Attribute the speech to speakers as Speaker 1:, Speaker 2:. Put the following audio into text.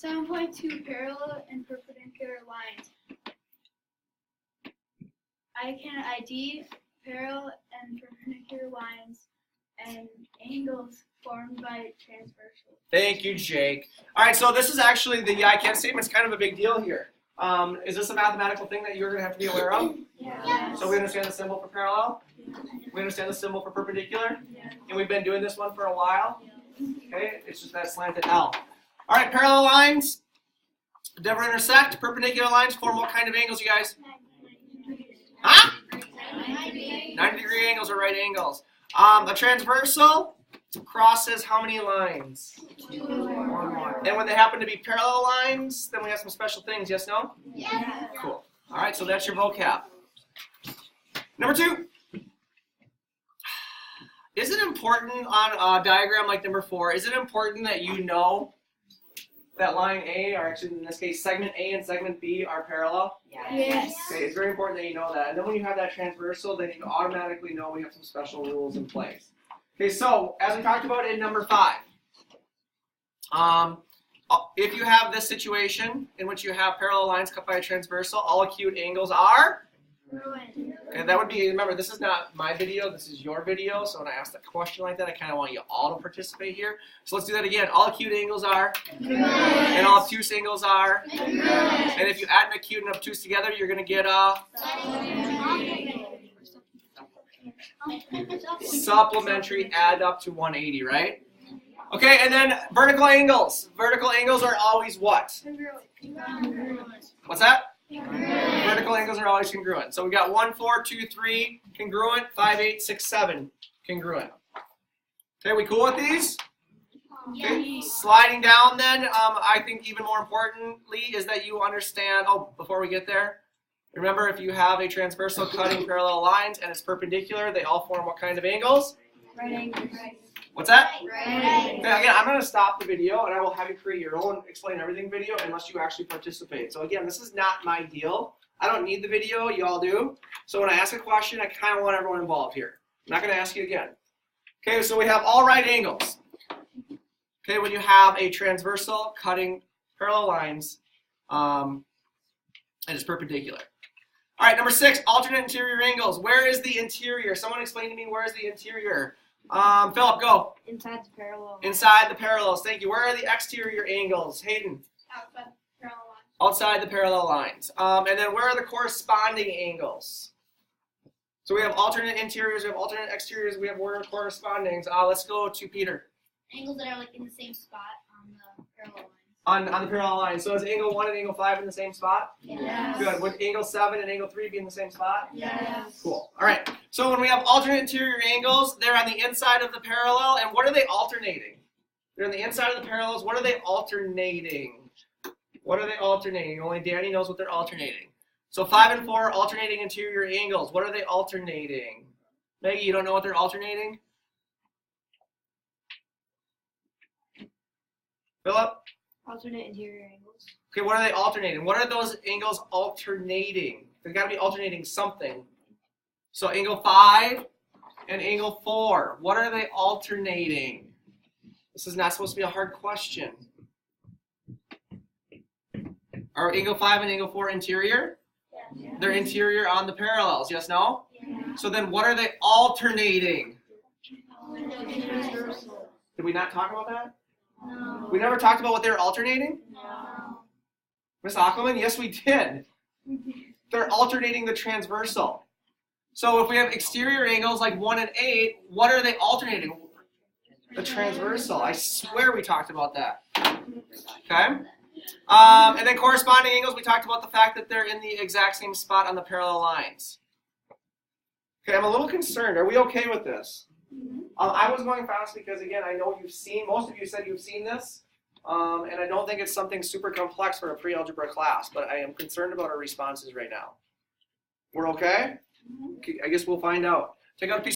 Speaker 1: 7.2 parallel and perpendicular lines. I can ID parallel and perpendicular lines and angles formed by transversal.
Speaker 2: Thank you, Jake. All right, so this is actually the I can statement. It's kind of a big deal here. Is this a mathematical thing that you're going to have to be aware of?
Speaker 1: Yeah.
Speaker 2: So we understand the symbol for parallel? We understand the symbol for perpendicular?
Speaker 1: Yeah.
Speaker 2: And we've been doing this one for a while? Okay, it's just that slanted L. All right, parallel lines never intersect. Perpendicular lines form what kind of angles, you guys? Huh? 90-degree angles are right angles. A transversal crosses how many lines?
Speaker 1: 2
Speaker 2: And when they happen to be parallel lines, then we have some special things, yes, no?
Speaker 1: Yeah.
Speaker 2: Cool. All right, so that's your vocab. Number 2. Is it important on a diagram like number 4, is it important that you know that line A, or actually in this case, segment A and segment B are parallel?
Speaker 1: Yes.
Speaker 2: Okay, it's very important that you know that. And then when you have that transversal, then you automatically know we have some special rules in place. Okay, so as we talked about in number 5, if you have this situation in which you have parallel lines cut by a transversal, all acute angles are? Okay, that would be, remember, this is not my video, this is your video, so when I ask a question like that, I kind of want you all to participate here. So let's do that again. All acute angles are? And all obtuse angles are? And if you add an acute and obtuse together, you're going to get a? Supplementary add up to 180, right? Okay, and then vertical angles. Vertical angles are always what? What's that? Vertical angles are always congruent. So we got 1, 4, 2, 3 congruent, 5, 8, 6, 7 congruent. Okay, we cool with these? Okay. Sliding down then, I think even more importantly is that you understand, before we get there, remember if you have a transversal cutting parallel lines and it's perpendicular, they all form what kind of angles?
Speaker 1: Right angles.
Speaker 2: What's that?
Speaker 1: Right.
Speaker 2: Okay, again, I'm going to stop the video and I will have you create your own explain everything video unless you actually participate. So again, this is not my deal. I don't need the video, you all do. So when I ask a question, I kind of want everyone involved here. I'm not going to ask you again. Okay, so we have all right angles. Okay, when you have a transversal cutting parallel lines and it's perpendicular. All right, number 6, alternate interior angles. Where is the interior? Someone explain to me where is the interior? Philip, go.
Speaker 1: Inside the parallel.
Speaker 2: Inside the parallels. Thank you. Where are the exterior angles? Hayden.
Speaker 1: Outside the parallel lines.
Speaker 2: Outside the parallel lines. And then where are the corresponding angles? So we have alternate interiors, we have alternate exteriors, we have where correspondings. Let's go to Peter.
Speaker 3: Angles that are like in the same spot on the parallel lines.
Speaker 2: On the parallel line. So is angle 1 and angle 5 in the same spot?
Speaker 1: Yes.
Speaker 2: Good. Would angle 7 and angle 3 be in the same spot?
Speaker 1: Yes.
Speaker 2: Cool. All right. So when we have alternate interior angles, they're on the inside of the parallel. And what are they alternating? They're on the inside of the parallels. What are they alternating? What are they alternating? Only Danny knows what they're alternating. So 5 and 4 alternating interior angles. What are they alternating? Maggie, you don't know what they're alternating? Philip?
Speaker 1: Alternate interior angles.
Speaker 2: Okay, what are they alternating? What are those angles alternating? They've got to be alternating something. So angle 5 and angle 4. What are they alternating? This is not supposed to be a hard question. Are angle 5 and angle 4 interior?
Speaker 1: Yeah.
Speaker 2: They're interior on the parallels, yes, no?
Speaker 1: Yeah.
Speaker 2: So then what are they alternating?
Speaker 1: Transversal.
Speaker 2: Did we not talk about that?
Speaker 1: No.
Speaker 2: We never talked about what they're alternating?
Speaker 1: No.
Speaker 2: Miss Ackerman, yes we did. They're alternating the transversal. So if we have exterior angles like 1 and 8, what are they alternating? The transversal. I swear we talked about that. Okay? And then corresponding angles, we talked about the fact that they're in the exact same spot on the parallel lines. Okay, I'm a little concerned. Are we okay with this? I was going fast because, again, I know you've seen, most of you said you've seen this, and I don't think it's something super complex for a pre-algebra class, but I am concerned about our responses right now. We're okay? Okay, I guess we'll find out. Take out a piece